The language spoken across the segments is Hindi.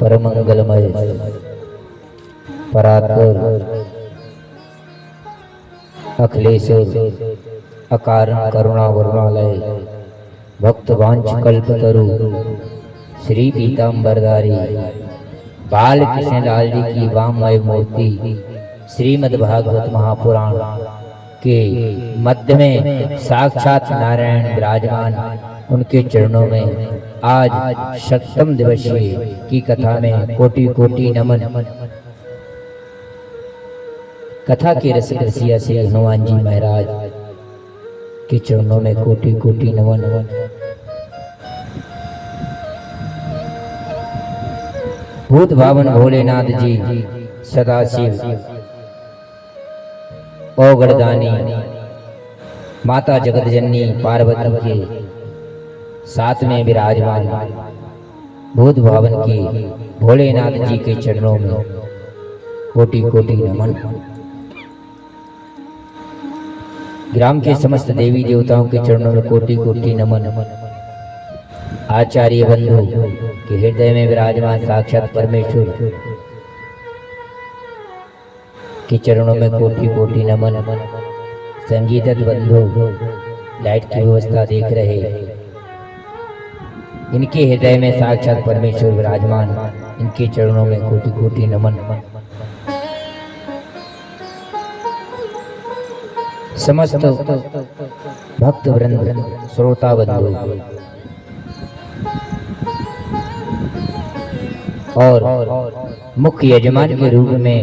परमंगलमय परात्पर अखिलेश्वर अकारण करुणा वरुणालय भक्तवांच कल्पतरु श्री पीताम्बरधारी बाल कृष्णलाल जी की वाममय मूर्ति श्रीमद् भागवत महापुराण के मध्य में साक्षात नारायण विराजमान, उनके चरणों में आज सप्तम दिवसीय की कथा में कोटि कोटि नमन। कथा के रस रसिया से हनुमान जी महाराज के चरणों में कोटि कोटि नमन। भूत भावन भोलेनाथ जी सदाशिव ओगड़दानी माता जगतजननी पार्वती के साथ में विराजमान भूत भावन के भोलेनाथ जी के चरणों में कोटि कोटि नमन। ग्राम के समस्त देवी देवताओं के चरणों में कोटि कोटि नमन। आचार्य बंधु के हृदय में विराजमान साक्षात परमेश्वर के चरणों में कोटि कोटि नमन। संगीतज्ञ बंधु लाइट की व्यवस्था देख रहे, इनके हृदय में साक्षात परमेश्वर विराजमान, इनके चरणों में कोटि कोटि नमन। समस्त भक्त वृंद श्रोता बंधु और मुख्य यजमान के रूप में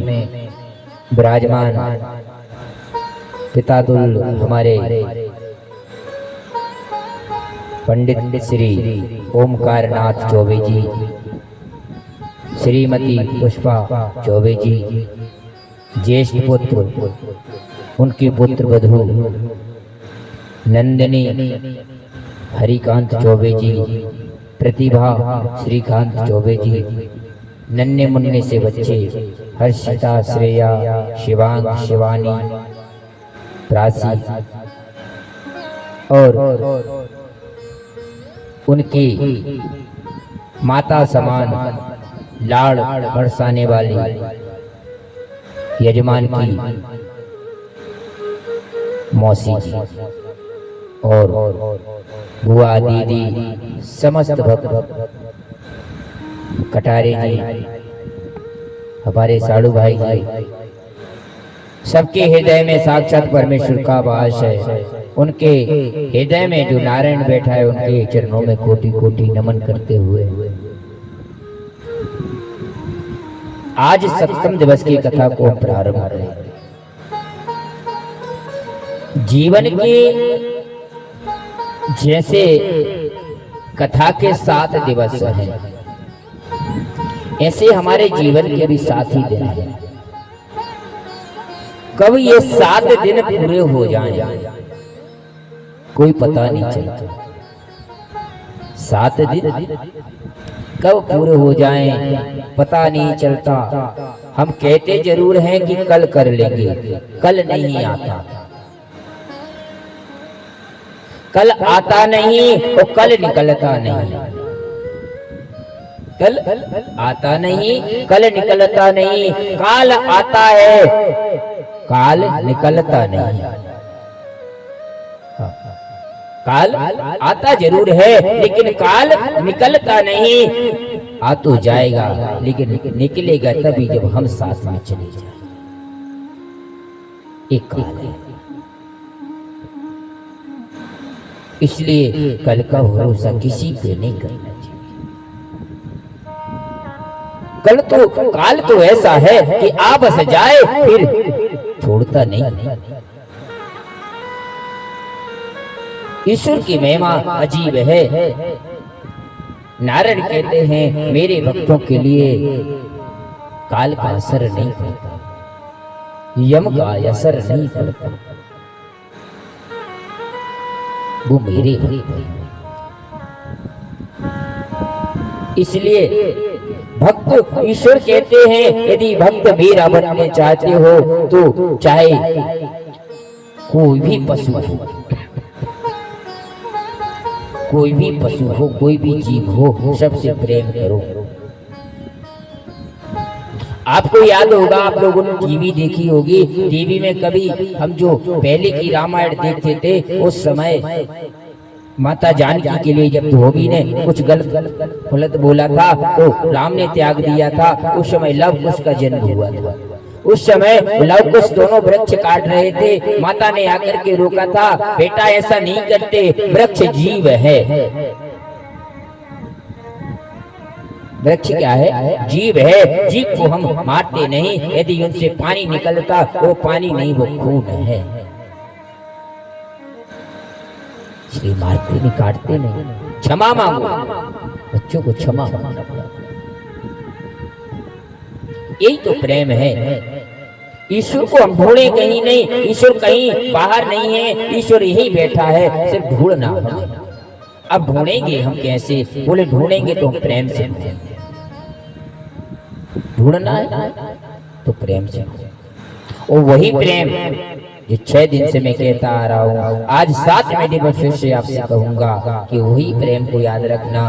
विराजमान पितातुल हमारे पंडित श्री ओमकारनाथ चौबे जी, श्रीमती पुष्पा चौबे जी, ज्येष्ठ पुत्र उनकी पुत्र वधू नंदिनी हरिकांत चौबे जी, प्रतिभा श्रीकांत चौबे जी, नन्हे मुन्ने से बच्चे हर्षिता श्रेया शिवांग शिवानी प्राची और उनकी माता समान लाड़ बरसाने वाली यजमान की मौसी जी और बुआ दीदी समस्त भक्त कटारे जी, हमारे साड़ू भाई जी, सबके हृदय में साक्षात परमेश्वर का वास है। उनके हृदय में जो नारायण बैठा है, उनके चरणों में कोटि कोटि नमन करते हुए आज सप्तम दिवस की कथा को प्रारंभ करें। जीवन के जैसे कथा के 7 दिवस हैं, ऐसे हमारे जीवन के भी 7 ही दिन हैं। कब ये 7 दिन पूरे हो जाएं कोई पता नहीं चलता। 7 दिन कब पूरे हो जाएं पता नहीं चलता। हम कहते जरूर हैं कि कल कर लेंगे, कल नहीं आता। कल आता नहीं तो कल निकलता नहीं, कल आता नहीं कल निकलता नहीं। काल आता है, काल निकलता नहीं। काल आता जरूर है लेकिन काल निकलता नहीं। आ तो जाएगा लेकिन निकलेगा तभी जब हम साथ में चले जाए। एक काल है, इसलिए कल का भरोसा किसी पे नहीं करना चाहिए। काल तो ऐसा है कि आ बस जाए फिर छोड़ता नहीं। ईश्वर की महिमा अजीब है। नारायण कहते हैं मेरे भक्तों के लिए काल का असर नहीं पड़ता, यम का असर नहीं पड़ता। वो मेरे भक्त हैं। इसलिए भक्त ईश्वर कहते हैं यदि भक्त मेरा बनने चाहते हो तो चाहे कोई भी पशु हो, कोई भी पशु हो, कोई भी जीव हो, सबसे प्रेम करो। आपको याद होगा, आप लोगों ने टीवी देखी होगी, टीवी में कभी हम जो पहले की रामायण देखते थे, उस समय माता जानकी के लिए जब धोबी ने कुछ गलत बोला था तो राम ने त्याग दिया था। उस समय लव कुश का जन्म हुआ था। उस समय लव कुश दोनों वृक्ष काट रहे थे। माता ने आकर के रोका था, बेटा ऐसा नहीं करते, वृक्ष जीव है। वृक्ष क्या है? जीव है। जीव को हम मारते नहीं, यदि उनसे पानी निकलता वो पानी नहीं, वो खून है। इसलिए मारते नहीं, काटते नहीं, क्षमा मांगो, बच्चों को क्षमा मांगना पड़ा। यही तो प्रेम है। ईश्वर को हम ढूंढे कहीं नहीं, ईश्वर कहीं बाहर नहीं है, ईश्वर यही बैठा है, सिर्फ ढूंढना हमें। अब ढूंढेंगे हम कैसे? बोले ढूंढेंगे तो हम प्रेम से ढूंढना है, तो प्रेम से। और वही प्रेम ये 6 दिन से मैं कहता आ रहा हूँ, आज 7वें दिन फिर से आपसे कहूंगा कि वही प्रेम को याद रखना।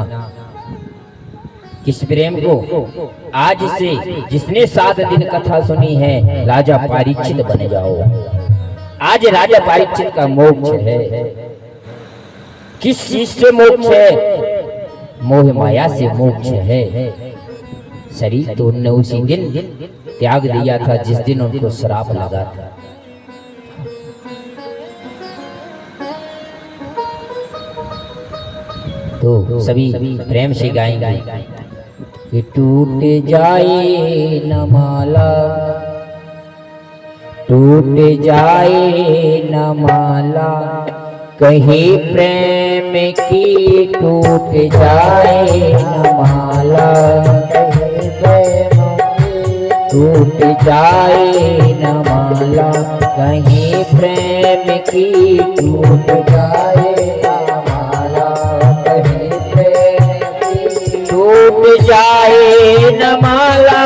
किस प्रेम को? आज से जिसने 7 दिन कथा सुनी है, राजा परीक्षित बन जाओ। आज राजा परीक्षित का मोक्ष है। किस चीज से मोक्ष है? मोह माया से मोक्ष है। शरीर तो उनने उसी दिन त्याग दिया था जिस दिन उनको श्राप लगा था। तो सभी प्रेम से गाएंगे कि टूट जाए न माला, टूट जाए न माला, कहीं प्रेम की टूट जाए न माला, टूट जाए न माला, कहीं प्रेम की टूट जाए न माला, कहीं प्रेम की टूट जाए न माला,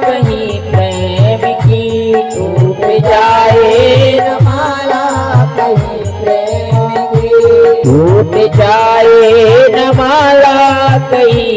कहीं प्रेम की टूट जाए न माला, कहीं प्रेम की टूट जाए न माला, कहीं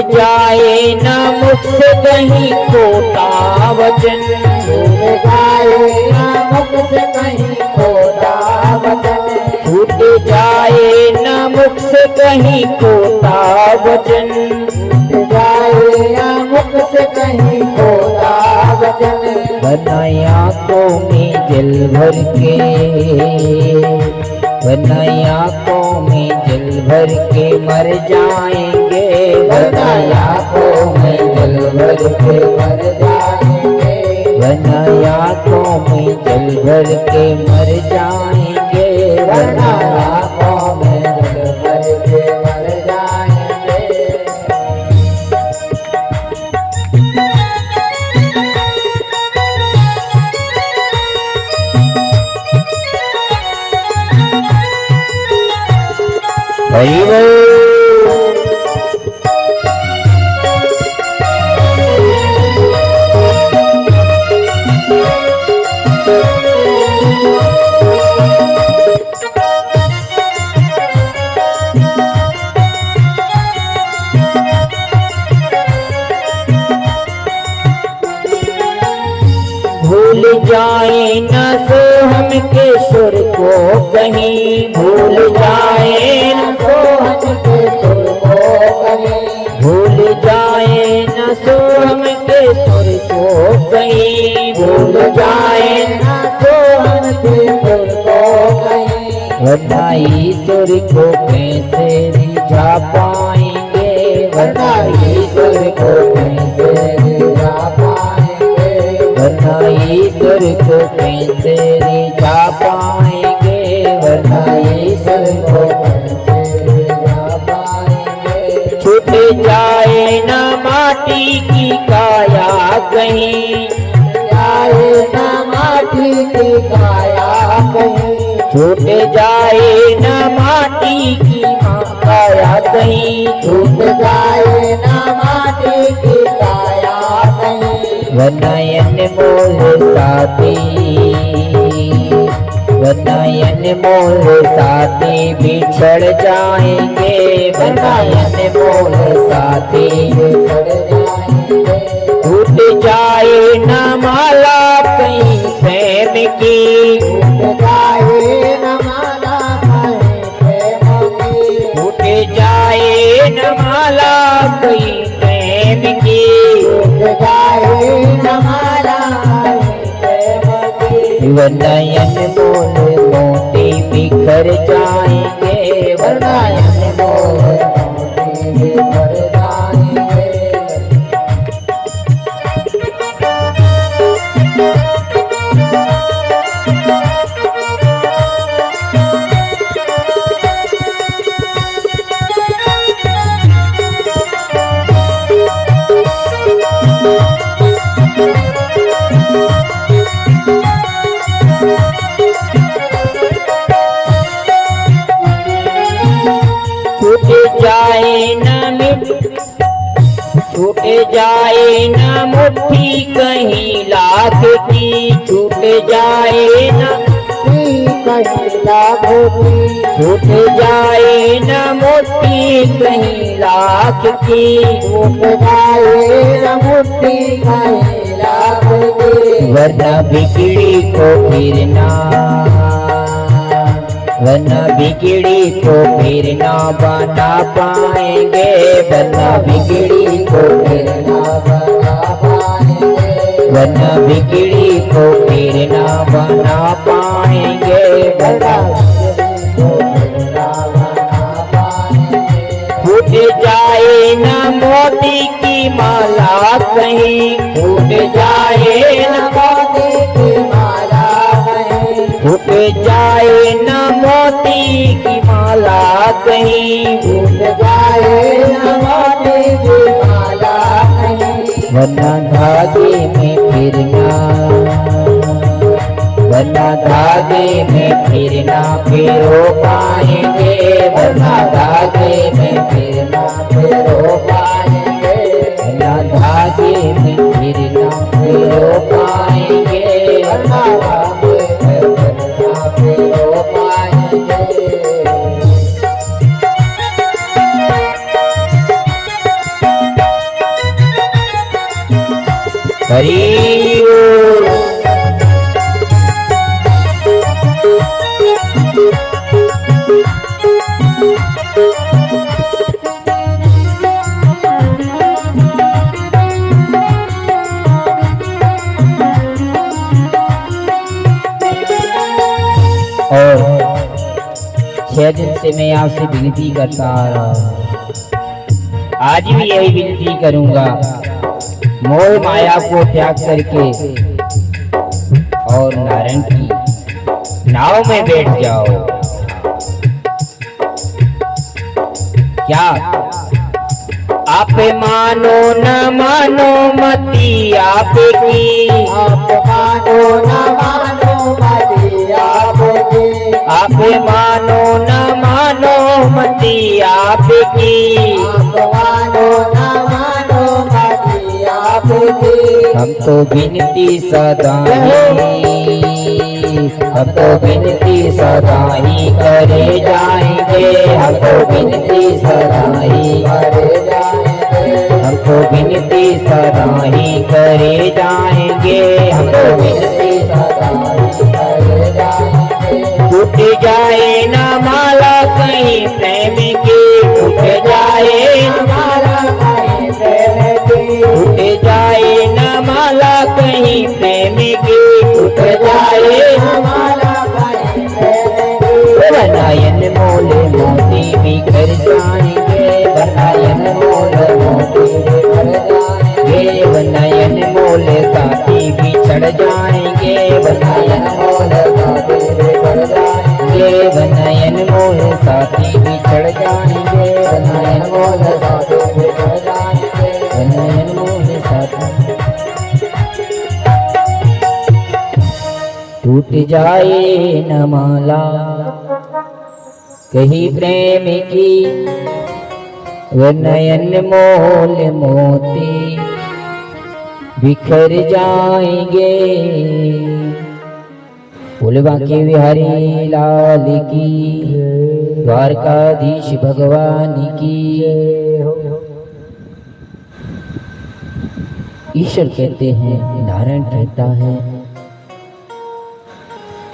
जाए न मुझसे कहीं खोटा वचन, छूट जाए न मुझसे कहीं खोटा वचन, छूट जाए न मुझसे कहीं खोटा वचन, छूट जाए न मुझसे कहीं खोटा वचन, बनाया को में जल भर के, बनाया को में जल भर के मर जाएंगे, बनाया को में जल भर के मर जाएंगे, बनाया को में जल भर के मर जाएंगे, बनाया को में जल भर के मर जाएंगे। हरि बोल। भूल जाए न सो हम के सुर को कहीं, भूल जाए न सो हम के सुर को कहीं, भूल जाए न सो हम के सुर को कहीं, भूल जाए न सो हम के सुर को कहीं, वरना ईश्वर को कैसे रिझा पाएंगे, वरना ईश्वर को कैसे रिझा पाएंगे, वरना वरना ईश्वर को कैसे रिझा पाएंगे, वरना ईश्वर को कैसे रिझा पाएंगे। छूट जाए न माटी की काया कहीं, जाए न माटी की काया कहीं, छूट जाए न माटी की काया कहीं, छूट जाए न माटी की काया कहीं। वरना मोल साथी, वरना मोल साथी बिछड़ जाएंगे, वरना मोल साथी बिछड़ जाएंगे। टूट जाए न माला कहीं प्रेम की, टूट जाए न माला कहीं प्रेम की, टूट जाए न माला कहीं प्रेम की, टूट जाए न माला कहीं प्रेम की। वरना मोल मोती बिखर जाएंगे, वरना मोल मोती बिखर जाएंगे। छूट जाए न मुट्ठी कहीं लाख की, छूट जाए न कहीं लाख की, छूट जाए न मुट्ठी कहीं लाख की, छूट जाए न मुट्ठी कहीं लाख की। वरना बिगड़ी को फिरना, वरना बिगड़ी को फिर ना बना पाएंगे, वरना बिगड़ी को फिर ना बना पाएंगे, वरना बिगड़ी को फिर ना बना पाएंगे, वरना बिगड़ी को फिर ना बना पाएंगे। फूट जाए न मोती की माला कहीं, फूट जाए न मोती की माला कहीं, फूट जाए न मोती की माला कहीं, फूट जाए न मोती की माला कहीं। वरना धागे में फिरना, वरना धागे में फिरना फिरो पाएंगे, वरना धागे में फिरना फिरो पाएंगे, वरना धागे में फिरना फिरो पाएंगे, वरना धागे में फिरना फिरो पाएंगे। हरि बोल। और 6 दिन से मैं आपसे विनती करता आ रहा हूँ, आज भी यही विनती करूंगा, मोह माया को त्याग करके और नारायण की नाव में बैठ जाओ। क्या आप मानो न मानो मती आपकी, आप मानो न मानो मती आपकी, आप मानो न मानो मती आपकी, आप मानो न मानो मती आपकी। हम तो विनती सदा ही, हम तो विनती सदा ही करे जाएंगे, हम तो विनती सदा ही करे जाएंगे, हम तो विनती सदा ही करे जाएंगे, हम तो विनती सदा ही करे जाएंगे। टूट जाए न माला कहीं प्रेम की, टूट जाए न माला कहीं प्रेम की, टूट जाए न माला कहीं प्रेम की, टूट जाए न माला कहीं प्रेम की। वरनायन मोल मोती बिखर जाएंगे, वरनायन मोल मोती बिखर जाएंगे, वरनायन मोल साथी बिछड़ नयन मोल साधु विभरान के नयन मोल साधु। टूट जाए न माला कहीं प्रेम की वो नयन मोल मोती बिखर जाएंगे। फुलवा के बिहारी लाल की द्वारकाधीश भगवान की। ईश्वर कहते हैं, नारायण कहता है,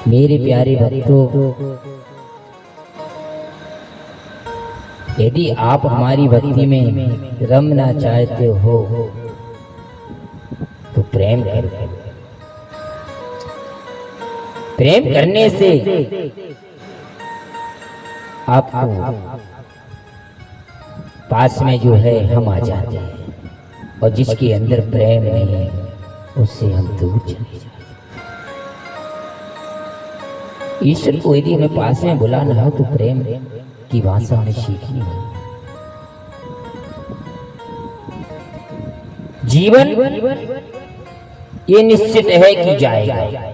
मेरे प्यारे भक्तों, यदि आप हमारी भक्ति में रमना चाहते हो तो प्रेम करो। प्रेम करने से आपको पास में जो है हम आ जाते हैं, और जिसके अंदर प्रेम नहीं है उससे हम दूर चले जाते। ईश्वर को यदि हमें पास में बुलाना हो तो प्रेम की भाषा हमें सीखनी है। जीवन ये निश्चित है कि जाएगा।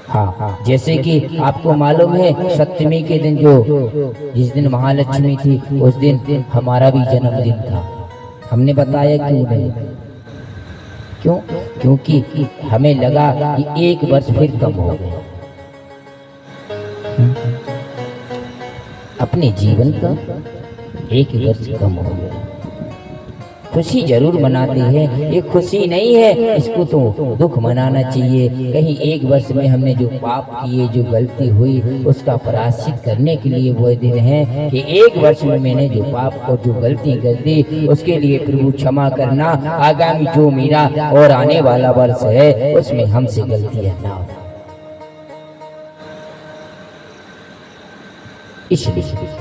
हाँ, जैसे कि आपको मालूम है सप्तमी के दिन जिस दिन महालक्ष्मी थी उस दिन हमारा भी जन्मदिन था। हमने बताया क्यों नहीं? क्यों? क्योंकि हमें लगा कि एक वर्ष फिर कम हो गया। अपने जीवन का एक वर्ष कम हो गया। खुशी जरूर मनाते हैं, ये खुशी नहीं है, इसको तो दुख मनाना चाहिए। कहीं एक वर्ष में हमने जो पाप किए, जो गलती हुई, उसका प्रायश्चित करने के लिए वो दिन है कि एक वर्ष में मैंने जो पाप और जो गलती कर दी उसके लिए प्रभु क्षमा करना। आगामी जो मेरा और आने वाला वर्ष है उसमें हमसे गलतियां ना हो। इसलिए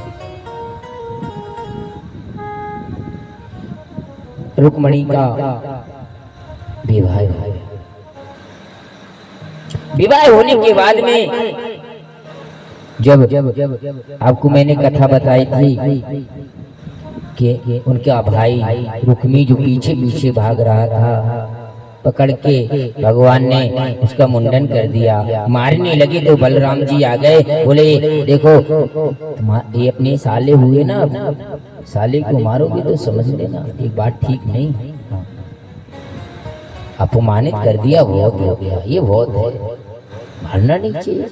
रुक्मणी का विवाह होने के बाद में जब आपको मैंने कथा बताई थी कि उनका भाई रुक्मी जो पीछे पीछे भाग रहा था, पकड़ के भगवान ने उसका मुंडन कर दिया। मारने लगे तो बलराम जी आ गए, बोले देखो ये अपने साले हुए ना, साले को मारोगे तो समझ लेना एक बात ठीक नहीं है। अपमानित कर दिया, बहुत हो गया, ये बहुत है, मारना नहीं चाहिए।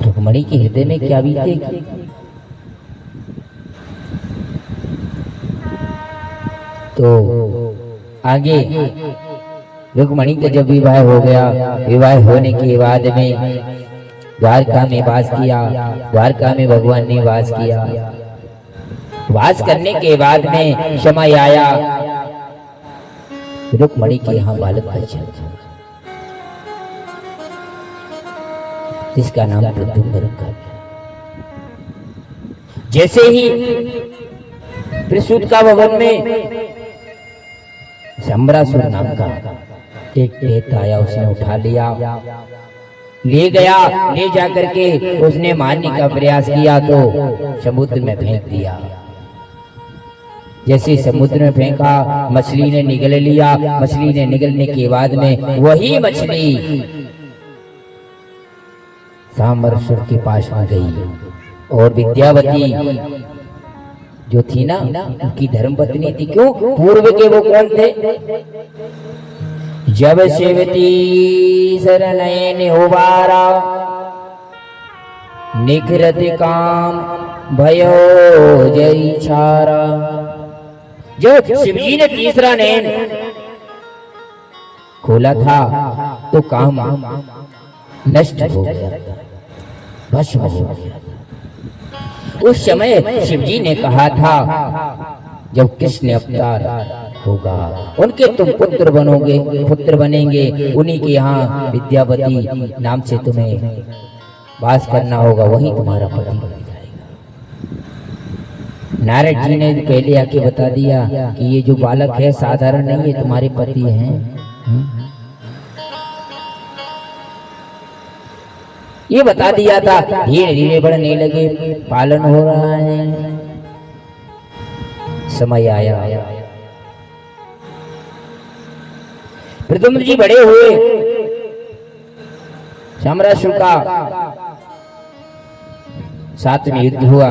रुक्मणी के हृदय में क्या बीतेगी? तो आगे रुक्मणी का जब विवाह हो गया, विवाह होने के बाद में द्वारका में वास किया। द्वारका में भगवान ने वास किया। वास करने के बाद में समय आया, रुक्मणी के यहाँ बालक का जन्म, जिसका नाम प्रद्युम्न रखा गया। जैसे ही त्रिशूल का भवन में शंबरासुर नाम का एक प्रेत आया, उसने उठा लिया, ले गया, ले जाकर के उसने मारने का प्रयास किया तो समुद्र में फेंक दिया। जैसे समुद्र में फेंका, मछली ने निगल लिया। मछली ने निगलने के बाद में वही मछली सांबरासुर के पास में गई, और विद्यावती जो थी ना, उनकी धर्मपत्नी थी। क्यों? पूर्व के वो कौन थे? जब सेवती शरणैन उबारा, निखरत काम भयो जय छारा। जब शिवजी ने तीसरा नैन खोला था तो काम नष्ट हो गया, भस्म हो गया। उस समय शिवजी ने कहा था जब कृष्ण अवतार होगा उनके तुम पुत्र बनोगे, पुत्र बनेंगे, उन्हीं के यहाँ विद्यावती नाम से तुम्हें वास करना होगा, वही तुम्हारा पति बन जाएगा। नारद जी ने पहले आके बता दिया कि ये जो बालक है साधारण नहीं है, तुम्हारे पति हैं। ये बता दिया था। धीरे धीरे बढ़ने लगे, पालन हो रहा है। समय आया, प्रद्युम्न जी बड़े हुए, शामरासुर का साथ में युद्ध हुआ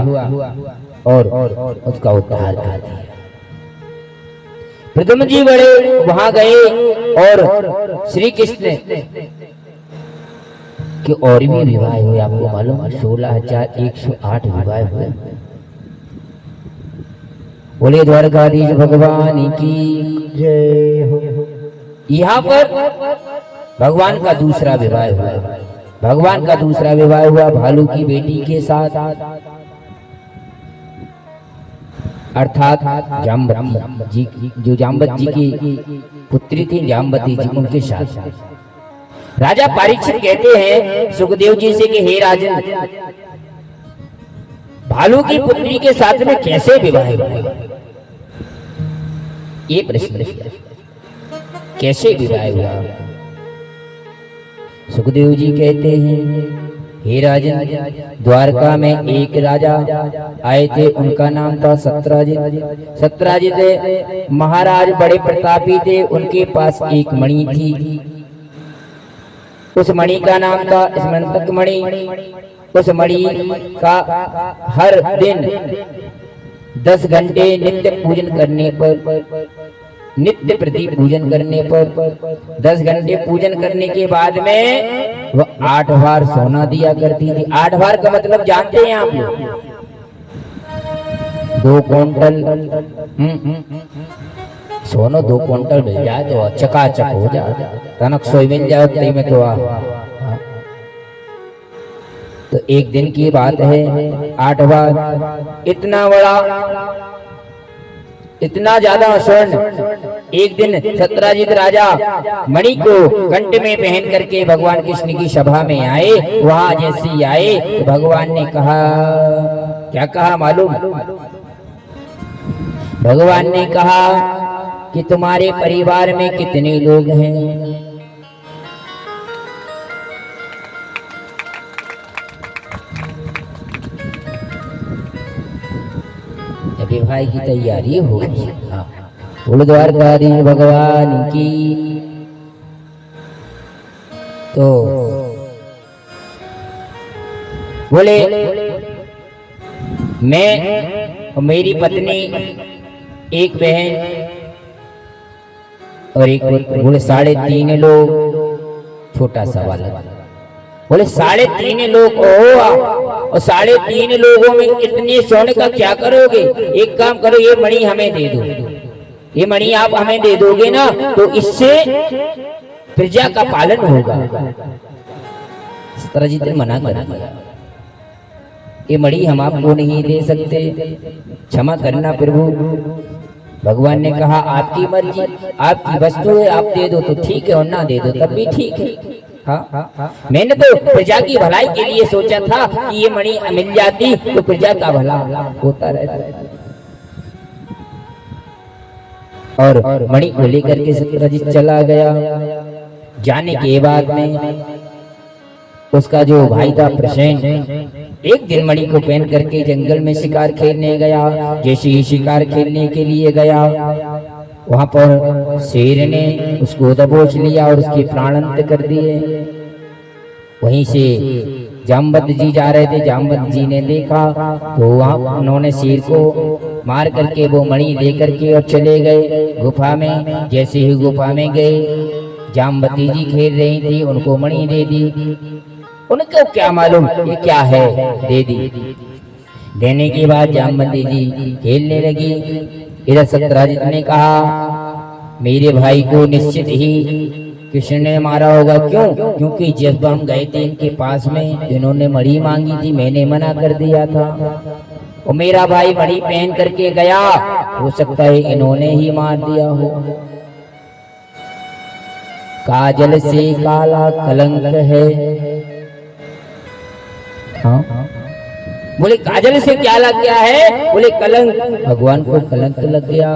और उसका उद्धार कर दिया। प्रद्युम्न जी बड़े वहां गए और श्री कृष्ण के और भी विवाह हुए। आपको मालूम है 16,108 विवाह हुए। बोले द्वारकाधीश भगवान की जय हो। यहाँ पर भगवान का दूसरा विवाह हुआ। भगवान का दूसरा विवाह हुआ भालू की बेटी के साथ, अर्थात जाम्बत जी, जो जाम्बत जी की पुत्री थी जाम्बती जी, उनके साथ। राजा परीक्षित कहते हैं सुखदेव जी से कि हे राजन, भालू की पुत्री के साथ में कैसे विवाह हुआ? ये प्रश्न कैसे विवाह हुआ? सुखदेव जी कहते हैं हे राजन, द्वारका में एक राजा आए थे, उनका नाम था सत्यराजित। सत्यराजित महाराज बड़े प्रतापी थे, उनके पास एक मणि थी। उस मणि का नाम था स्मरणतक मणि। उस मणि का हर दिन 10 घंटे नित्य पूजन करने पर, नित्य प्रति पूजन करने पर 10 घंटे पूजन करने के बाद में वह 8 बार सोना दिया करती थी। 8 बार का मतलब जानते हैं आप लोग? 2 क्विंटल सोनो 2 क्विंटल मिल जाए तो चकाचक हो जाए, तनक सोई मिल जाए उतनी में तो तो एक दिन की बात है 8 बार। इतना बड़ा, इतना ज्यादा स्वर्ण एक दिन सत्यराजित राजा मणि को कंठ में पहन करके भगवान कृष्ण की सभा में आए। वहां जैसे ही आए तो भगवान ने कहा, क्या कहा मालूम? भगवान ने कहा कि तुम्हारे परिवार में कितने लोग हैं? विवाह की तैयारी हो गई। द्वारकाधीश भगवान की। तो बोले मैं और मेरी पत्नी, एक बहन और एक, बोले 3.5 लोग, छोटा सा वाला। बोले 3.5 लोग और 3.5 लोगों में इतने सोने का क्या करोगे? एक काम करो, ये मणि हमें दे दो। ये मणि आप हमें दे दोगे ना तो इससे प्रजा का पालन होगा। सत्यराजित ने मना कर दिया, ये मणि हम आपको नहीं दे सकते, क्षमा करना प्रभु। भगवान ने कहा आपकी मर्जी, आपकी वस्तु है, आप दे दो तो ठीक है और ना दे दो तब भी ठीक है। हाँ, मैंने तो प्रजा की भलाई के लिए सोचा था कि ये मणि मिल जाती तो प्रजा का भला होता रहता। और मणि को लेकर के सत्यराजित चला गया। जाने के बाद में उसका जो भाई था प्रसेन, एक दिन मणि को पहन करके जंगल में शिकार खेलने गया। जैसे ही शिकार खेलने के लिए गया, वहां पर शेर ने उसको दबोच लिया और उसके प्राण अंत कर दिए। वहीं से जाम्बत जी जा रहे थे, जाम्बत जी ने देखा तो वहां उन्होंने शेर को मार करके वो मणि ले करके और चले गए गुफा में। जैसे ही गुफा में गए, जाम्बती जी खेल रही थी, उनको मणि दे दी। उनको क्या मालूम ये क्या है, दे दी। देने के बाद जाम्बती जी खेलने लगी। इधर सत्यराजित ने कहा मेरे भाई को निश्चित ही कृष्ण ने मारा होगा। क्यों? क्योंकि जब हम गए थे इनके पास में, इन्होंने मणि मांगी थी, मैंने मना कर दिया था और मेरा भाई मणि पहन करके गया, हो सकता है इन्होंने ही मार दिया हो। काजल से काला कलंक है। हाँ, बोले काजल से क्या लग गया है? बोले कलंक, भगवान को कलंक लग गया।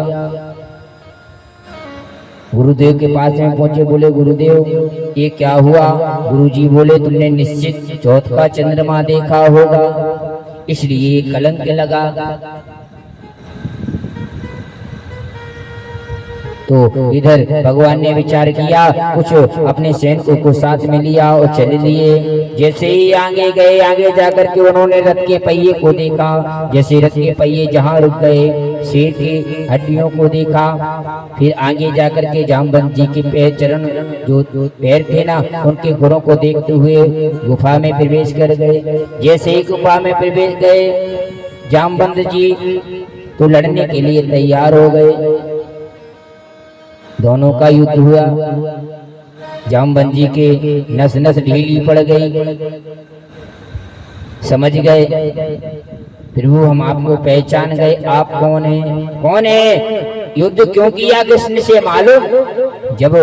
गुरुदेव के पास में पहुंचे, बोले गुरुदेव ये क्या हुआ? गुरुजी बोले तुमने निश्चित चौथ का चंद्रमा देखा होगा, इसलिए कलंक लगा। तो इधर भगवान ने विचार किया, कुछ अपने सैनिकों को साथ में लिया और चले लिए। जैसे ही आगे गए, आगे जाकर के उन्होंने रथ के पहिए को देखा। जैसे रथ के पहिए जहाँ रुक गए, शेर की हड्डियों को देखा। फिर आगे जाकर के जामवंत जी के पैर चरण जो पैर थे ना, उनके गुणों को देखते हुए गुफा में प्रवेश कर गए। जैसे ही गुफा में प्रवेश गए जामवंत जी तो लड़ने के लिए तैयार हो गए। दोनों का युद्ध हुआ। जामवंत जी के नस नस ढीली पड़ गई, समझ गए। फिर वो हम आपको पहचान गए, आप कौन है? कौन है? युद्ध क्यों किया कृष्ण से मालूम? जब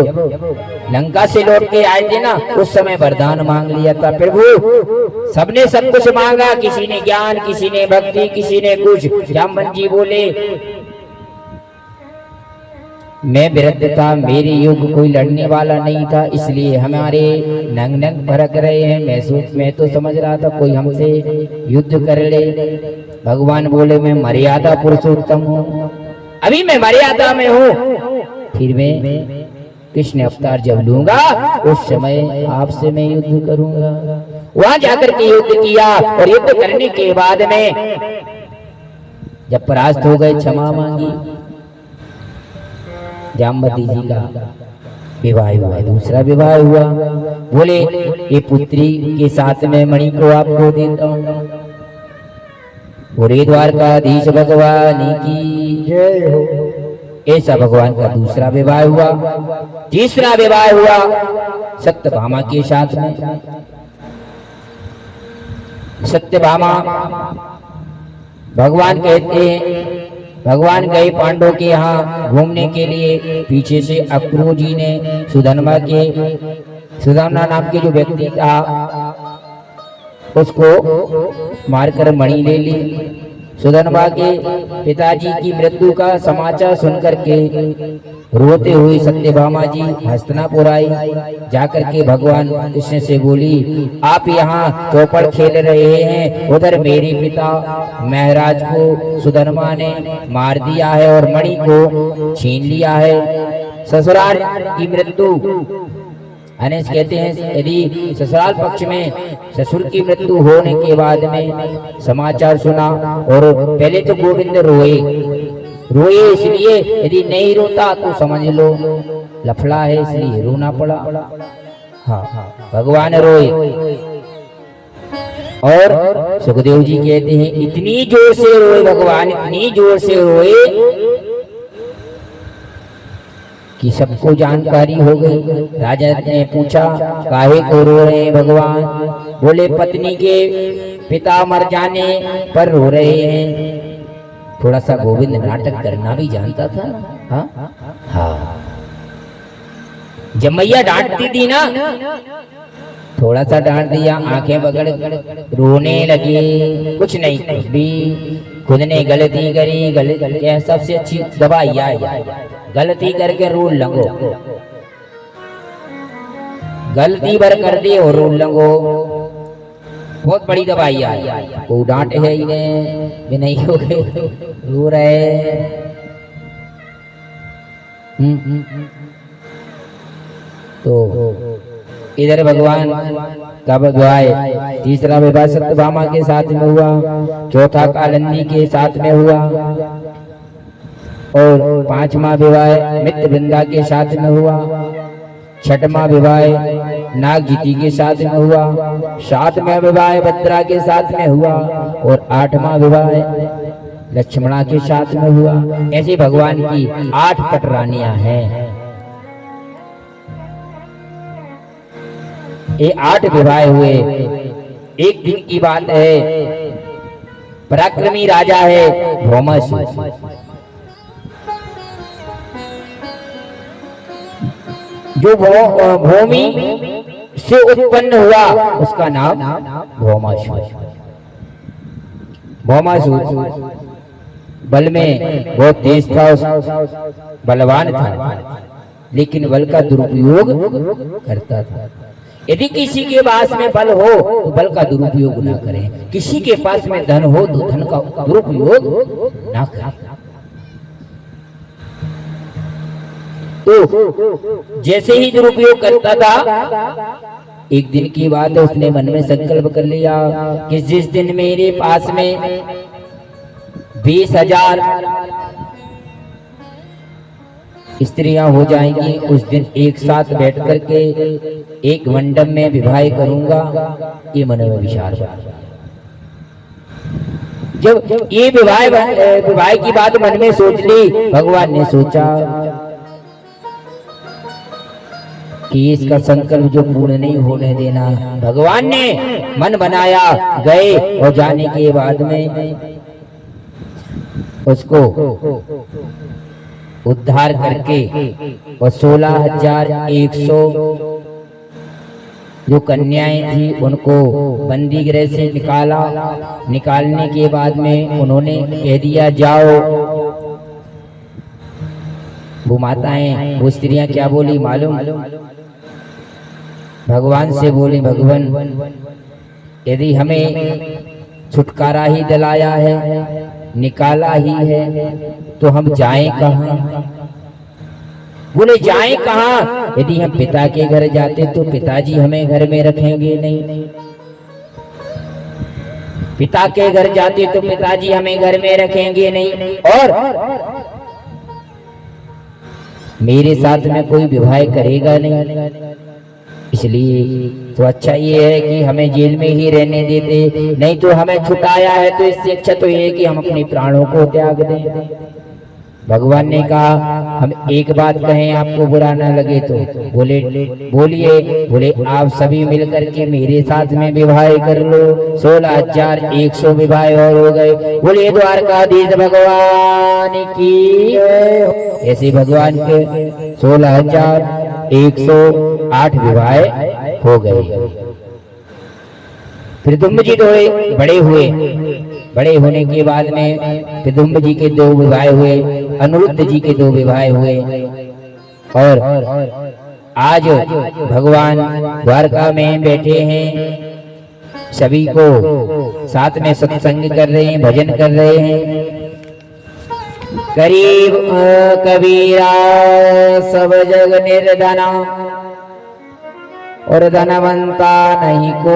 लंका से लौट के आए थे ना, उस समय वरदान मांग लिया था प्रभु। सबने सब कुछ मांगा, किसी ने ज्ञान, किसी ने भक्ति, किसी ने कुछ। जामवंत जी बोले मैं विरुद्ध था, मेरे युग कोई लड़ने वाला नहीं था, इसलिए हमारे नंग नंग फरक रहे हैं। मैं तो समझ रहा था कोई हमसे युद्ध कर ले। भगवान बोले मैं मर्यादा पुरुषोत्तम हूँ, अभी मैं मर्यादा में हूँ, फिर मैं कृष्ण अवतार जब लूंगा उस समय आपसे मैं युद्ध करूंगा। वहां जाकर के युद्ध किया और युद्ध करने के बाद में जब परास्त हो गए क्षमा मांगी। जामवती जी का विवाह हुआ, दूसरा विवाह हुआ। बोले ये पुत्री के साथ में मणि को आपको देता हूँ। बोले द्वारकाधीश भगवान की जय हो। ऐसा भगवान का दूसरा विवाह हुआ। तीसरा विवाह हुआ सत्यभामा के साथ में। सत्यभामा भगवान कहते हैं, भगवान गए पांडवों के यहाँ घूमने के लिए। पीछे से अक्रूर जी ने सुदामा नाम के जो व्यक्ति था उसको मारकर मणि ले ली। सुदामा के पिताजी की मृत्यु का समाचार सुनकर के रोते हुए सत्यभामा जी हस्तिनापुर आई। जाकर के भगवान कृष्ण से बोली आप यहाँ चौपड़ खेल रहे हैं, उधर मेरे पिता महाराज को सुदामा ने मार दिया है और मणि को छीन लिया है। ससुराल की मृत्यु अनेस कहते हैं यदि ससुराल पक्ष में ससुर की मृत्यु होने के बाद में समाचार सुना, और पहले तो गोविंद रोए इसलिए, यदि नहीं रोता तो समझ लो लफड़ा है, इसलिए रोना पड़ा। हाँ, भगवान रोए। और सुखदेव जी कहते हैं इतनी जोर से रोए भगवान, इतनी जोर से रोए कि सबको जानकारी हो गई। राजा ने पूछा काहे को रो रहे हैं भगवान? बोले पत्नी के पिता मर जाने पर रो रहे हैं। थोड़ा सा गोविंद नाटक करना भी जानता था। हाँ हाँ, जब मैया डांटती थी ना, थोड़ा सा डांट दिया, आंखें बगड़ रोने लगे। कुछ नहीं, भी खुद ने गलती करी, गलती सबसे अच्छी दवाई है, गलती करके रोल लगो, गलती भर कर दी और रोल लगो, बहुत बड़ी दवाई है। को डांट है इन्हें भी नहीं हो गए, रो रहे। तो इधर भगवान का विवाह, तीसरा विवाह सत्यभामा के साथ में हुआ, चौथा कालिंदी के साथ में हुआ, और पांचवा विवाह मित्रवृंदा के साथ में हुआ, छठवां विवाह नागजीति के साथ में हुआ, सातवां विवाह भद्रा के साथ में हुआ, और आठवां विवाह लक्ष्मणा के साथ में हुआ। ऐसे भगवान की 8 पटरानियां हैं। ये 8 विवाह हुए। एक दिन की बात है, पराक्रमी राजा है भौमासुर। जो भूमि से उत्पन्न हुआ उसका नाम भौमासुर। भौमासुर बल में बहुत तेज था, बलवान था। लेकिन बल का दुरुपयोग करता था। यदि किसी के पास में बल हो तो बल का दुरुपयोग ना करें, किसी के पास में धन हो तो धन का दुरुपयोग ना करें। तो जैसे ही दुरुपयोग करता था, एक दिन की बात है, उसने मन में संकल्प कर लिया कि जिस दिन मेरे पास में 20,000 स्त्रियां हो जाएंगी, उस दिन एक साथ बैठ करके एक मंडप में विवाह करूंगा। ये मन में विचार बना। जब ये विवाह की बात मन में सोच ली, भगवान ने सोचा कि इसका संकल्प जो पूर्ण नहीं होने देना। भगवान ने मन बनाया, गए और जाने के बाद में उसको उद्धार करके और 16,100 जो कन्याएं थी उनको बंदी गृह से निकाला। निकालने के बाद में उन्होंने कह दिया जाओ। वो माताएं, वो स्त्रियां क्या बोली मालूम? भगवान से बोली, भगवान यदि हमें छुटकारा ही दिलाया है, निकाला ही है, तो हम जाएं कहाँ? बोले जाएं कहाँ? यदि हम पिता के घर जाते तो पिताजी हमें घर में रखेंगे नहीं। पिता के घर जाते तो पिताजी हमें घर में रखेंगे नहीं, और मेरे साथ में कोई विवाह करेगा नहीं। इसलिए तो अच्छा ये है कि हमें जेल में ही रहने देते, नहीं तो हमें छुटाया है तो इससे अच्छा तो ये है कि हम अपने प्राणों को त्याग दें। भगवान ने कहा हम एक बात कहें, आपको बुरा ना लगे तो? बोले बोलिए। बोले आप सभी मिलकर के मेरे साथ में विवाह कर लो। 16,100 विवाह और हो गए। बोलिए द्वारकाधीश भगवान की। ऐसे भगवान के 16,108 विवाह हो गए। प्रद्युम्न जी थोड़े बड़े हुए। बड़े होने के बाद में प्रद्युम्न जी के 2 विवाह हुए, अनिरुद्ध जी के 2 विवाह हुए, और आज भगवान द्वारका में बैठे हैं, सभी को साथ में सत्संग कर रहे हैं, भजन कर रहे हैं। गरीब कबीरा सब जग निर्धना, और धनवंता नहीं को।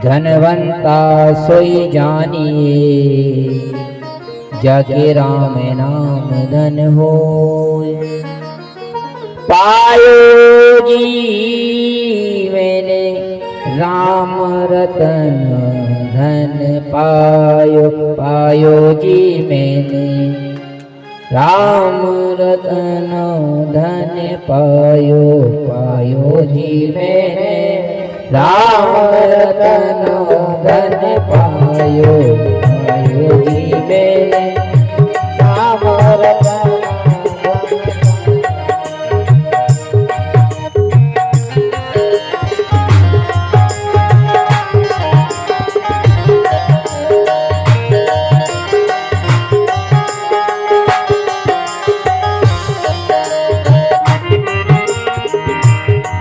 धनवंता सोई जानिए, जाके राम नाम धन हो। पायो जी मैंने राम रतन धन पायो। पायो जी मैंने राम रतन धन पायो। पायो जी मैंने राम रतन धन पायो। पायो जी मैंने राम रतन।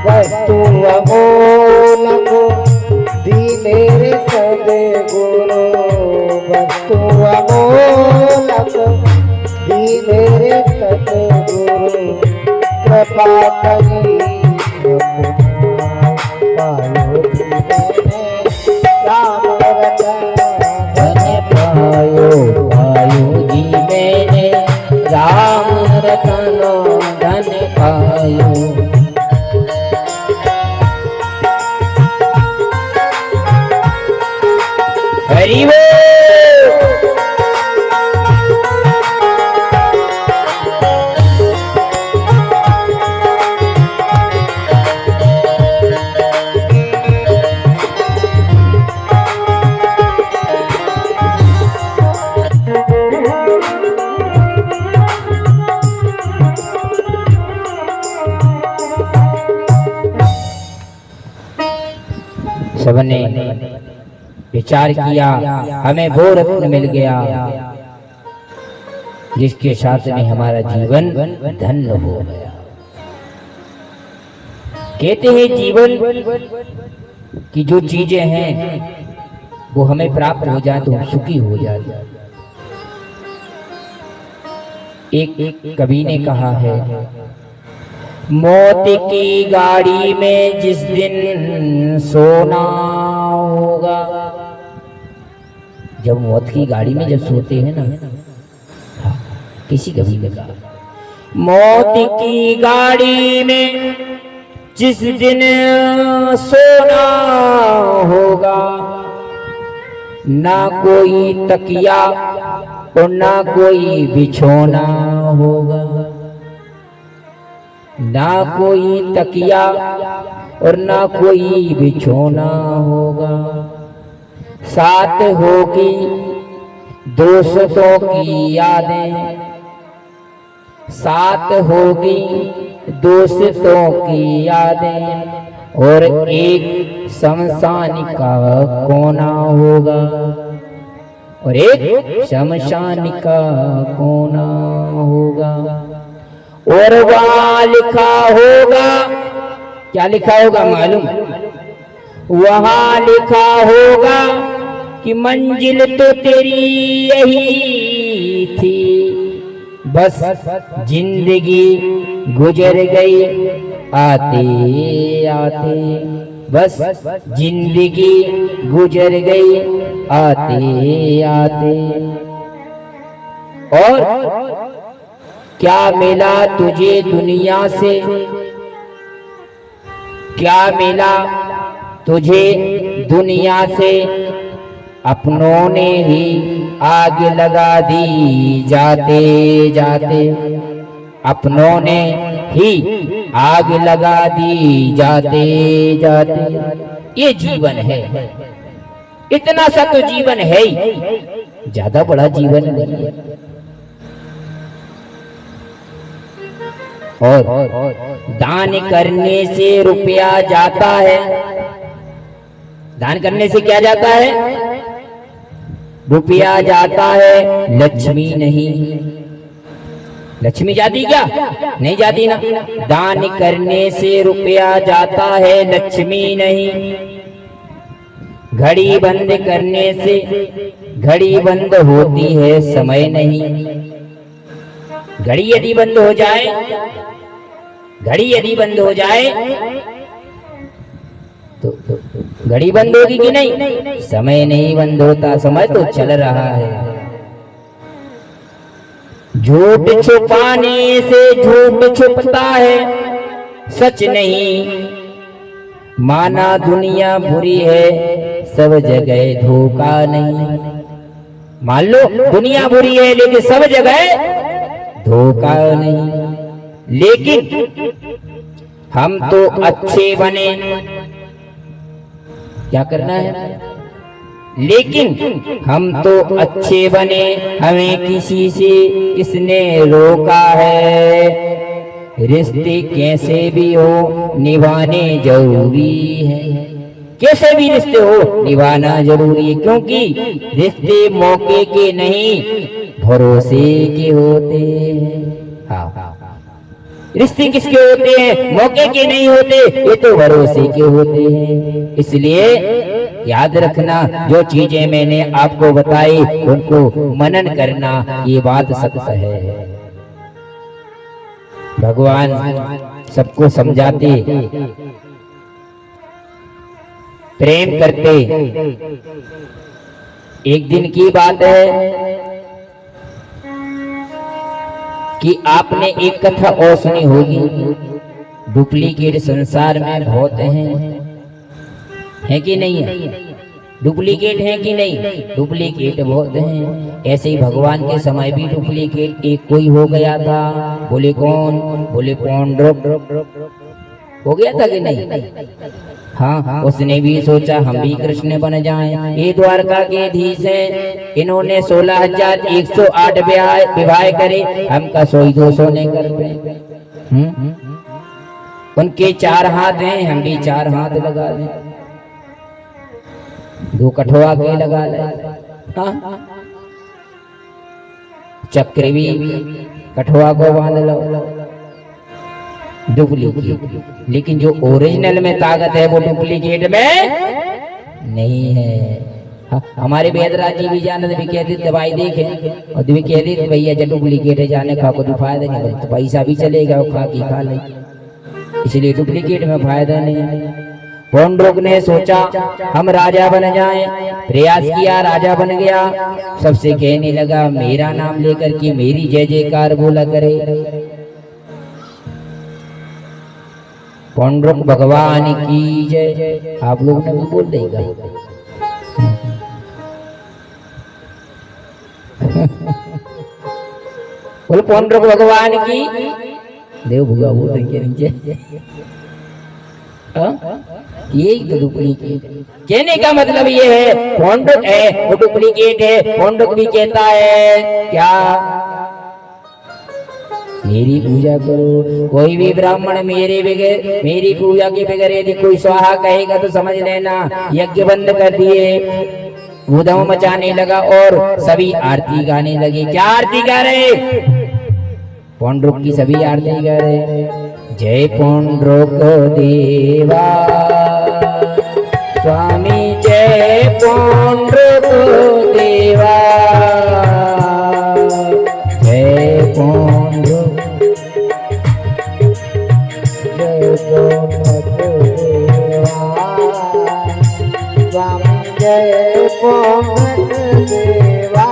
वस्तु अमोलक दीने सद्गुरु। वस्तु अमोलक दीने सद्गुरु। कृपा करी पायो जी मैंने राम रतन धन पायो। पायो जी मैंने राम रतन धन पायो। हरि बोल। सबने विचार किया, हमें वो रत्न मिल गया जिसके साथ में हमारा जीवन धन्य हो गया। कहते हैं जीवन की जो चीजें हैं वो हमें प्राप्त हो जाए तो हम सुखी हो जाते। एक कवि ने कहा है, मौत की गाड़ी में जिस दिन सोना होगा, जब मौत की गाड़ी में जब सोते हैं ना, हाँ, किसी कवि ने कहा, मौत की गाड़ी में जिस दिन सोना होगा, ना कोई तकिया और ना कोई बिछोना होगा, ना कोई तकिया और ना कोई बिछोना होगा। साथ होगी दोस्तों की यादें, साथ होगी दोस्तों की यादें, और एक शमशान का कोना होगा, और एक शमशान का कोना होगा। और वहां लिखा होगा, क्या लिखा होगा मालूम? वहां लिखा होगा कि मंजिल तो तेरी यही थी, बस जिंदगी गुजर गई आते आते, बस जिंदगी गुजर गई आते आते। और क्या मिला तुझे दुनिया से, क्या मिला तुझे दुनिया से, अपनों ने ही आग लगा दी जाते जाते, अपनों ने ही आग लगा दी जाते जाते। ये जीवन है, इतना सा तो जीवन है ही, ज्यादा बड़ा जीवन नहीं है। और दान करने से रुपया जाता है, दान करने से क्या जाता है? रुपया जाता है, लक्ष्मी नहीं। लक्ष्मी जाती क्या? नहीं जाती ना। दान करने से रुपया जाता है, लक्ष्मी नहीं। घड़ी बंद करने से घड़ी बंद होती है, समय नहीं। घड़ी यदि बंद हो जाए, घड़ी यदि बंद हो जाए तो घड़ी बंद होगी कि नहीं? समय नहीं बंद होता, समय तो चल रहा है। झूठ छुपाने से झूठ छुपता है, सच नहीं। माना दुनिया बुरी है, सब जगह धोखा नहीं। मान लो दुनिया बुरी है लेकिन सब जगह धोखा नहीं। लेकिन हम तो अच्छे बने, क्या करना है? लेकिन हम तो अच्छे बने, हमें किसी से किसने रोका है? रिश्ते कैसे भी हो निभाने जरूरी है, कैसे भी रिश्ते हो निभाना जरूरी है, क्योंकि रिश्ते मौके के नहीं भरोसे के होते हैं। हाँ, रिश्ते किसके होते हैं? मौके के नहीं होते, ये तो भरोसे के होते हैं। इसलिए याद रखना, जो चीजें मैंने आपको बताई उनको मनन करना, ये बात सत्य है। भगवान सबको समझाते, प्रेम करते। एक दिन की बात है कि आपने एक कथा और सुनी होगी, डुप्लीकेट संसार में बहुत हैं कि नहीं है? डुप्लीकेट हैं कि नहीं? डुप्लीकेट बहुत हैं। ऐसे ही भगवान के समय भी डुप्लीकेट एक कोई हो गया था। बोले कौन? बोले पौंड्रक हो गया था कि नहीं? हाँ, उसने भी सोचा हम भी कृष्ण बन जाएं। ये द्वारका के धीश हैं, इन्होंने 16,108 विवाह करे, हम का 100-200 ने कर पे। उनके 4 हाथ हैं, हम भी 4 हाथ लगा लें, 2 कठवा के लगा ले। हाँ, चक्र भी कठुआ को बांध लो, डुप्लीकेट। लेकिन जो ओरिजिनल में ताकत है वो डुप्लीकेट में नहीं है। हमारे वेदराज जी भी जानते भी कहते दवाई देखे और भी कहते भैया जब डुप्लीकेट है जाने खा को तो फायदा नहीं, तो पैसा भी चलेगा और खा की खा ले, इसलिए डुप्लीकेट में फायदा नहीं। पौंड्रुक ने सोचा हम राजा बन जाएं, प्रयास किया, राजा बन गया। सबसे कहने लगा मेरा नाम लेकर के मेरी जय जयकार बोला करे। पौंड्रुक भगवान की जय। आप लोग ने भी बोल देगा बोल पौंड्रुक भगवान की देव भुगा बोल देंगे नीचे। यही तो डुप्लीकेट कहने का मतलब ये है, पौंड्रुक है वो डुप्लीकेट है। पौंड्रुक भी कहता है क्या मेरी पूजा करो। कोई भी ब्राह्मण मेरी पूजा के बगैर यदि कोई स्वाहा कहेगा तो समझ लेना यज्ञ बंद कर दिए। उधम मचाने लगा और सभी आरती गाने लगे। क्या आरती गा रहे? पौंड्रुक की सभी आरती गा रहे। जय पौंड्रुक देवा स्वामी, जय पौंड्रुक देवा, जय पौंड्रुक, जय पौंड्रुक देवा स्वामी, जय पौंड्रुक देवा।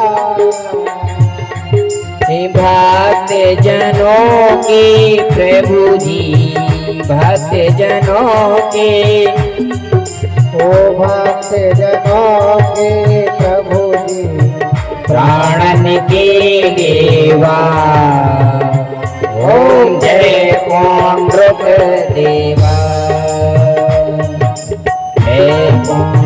भक्त जनों की प्रभु जी, भक्त जनों के, ओ भक्त जनों के प्रभु जी, प्राणन के देवा। ओम जय पौंड्रुक देवा, जय पौंड्रुक।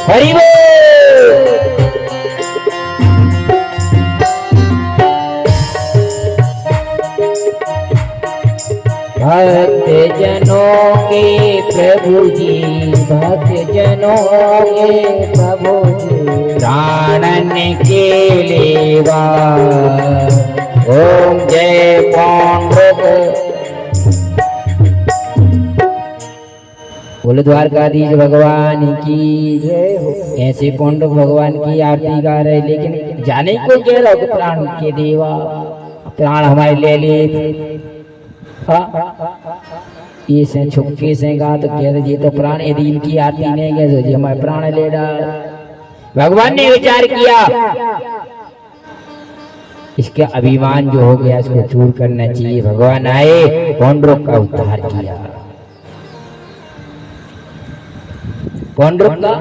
हरि बोल। भक्त जनों के प्रभु जी, भक्त जनों के प्रभु जी, प्राणन के लेवा। ओम जय पौंड्रुक। बोलो द्वारकाधीश भगवान की जय हो। ऐसे पौंड्रुक भगवान की आरती गा रहे, लेकिन जाने को कह रहा हो प्राण के देवा, प्राण हमारे ले ले। ये से छुपके से गा तो कह रहे तो प्राण यदि इनकी आरती नहीं गए तो हमारे प्राण ले डाल। भगवान ने विचार किया इसका अभिमान जो हो गया इसको चूर करना चाहिए। भगवान आए, पौंड्रुक का उद्धार किया। पौंड्रुक का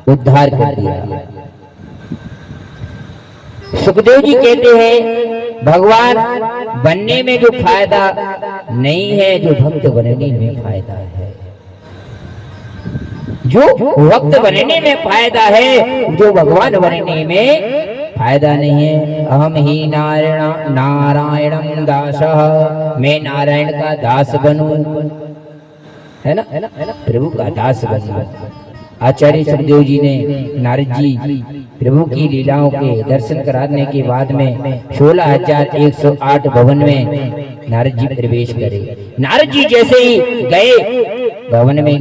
उद्धार कर दिया। सुखदेव जी कहते हैं भगवान बनने में जो फायदा नहीं है, जो भक्त बनने में फायदा है। जो भक्त बनने में फायदा है, जो भगवान बनने में फायदा नहीं है। अहम ही नारायणम दासः, मैं नारायण का दास बनूं, है ना, प्रभु का दास बनूं। आचार्य सुखदेव जी ने नारद जी प्रभु की लीलाओं के दर्शन कराने के बाद में 16,108 भवन में नारद जी प्रवेश करे। नारद जी जैसे ही गए भवन में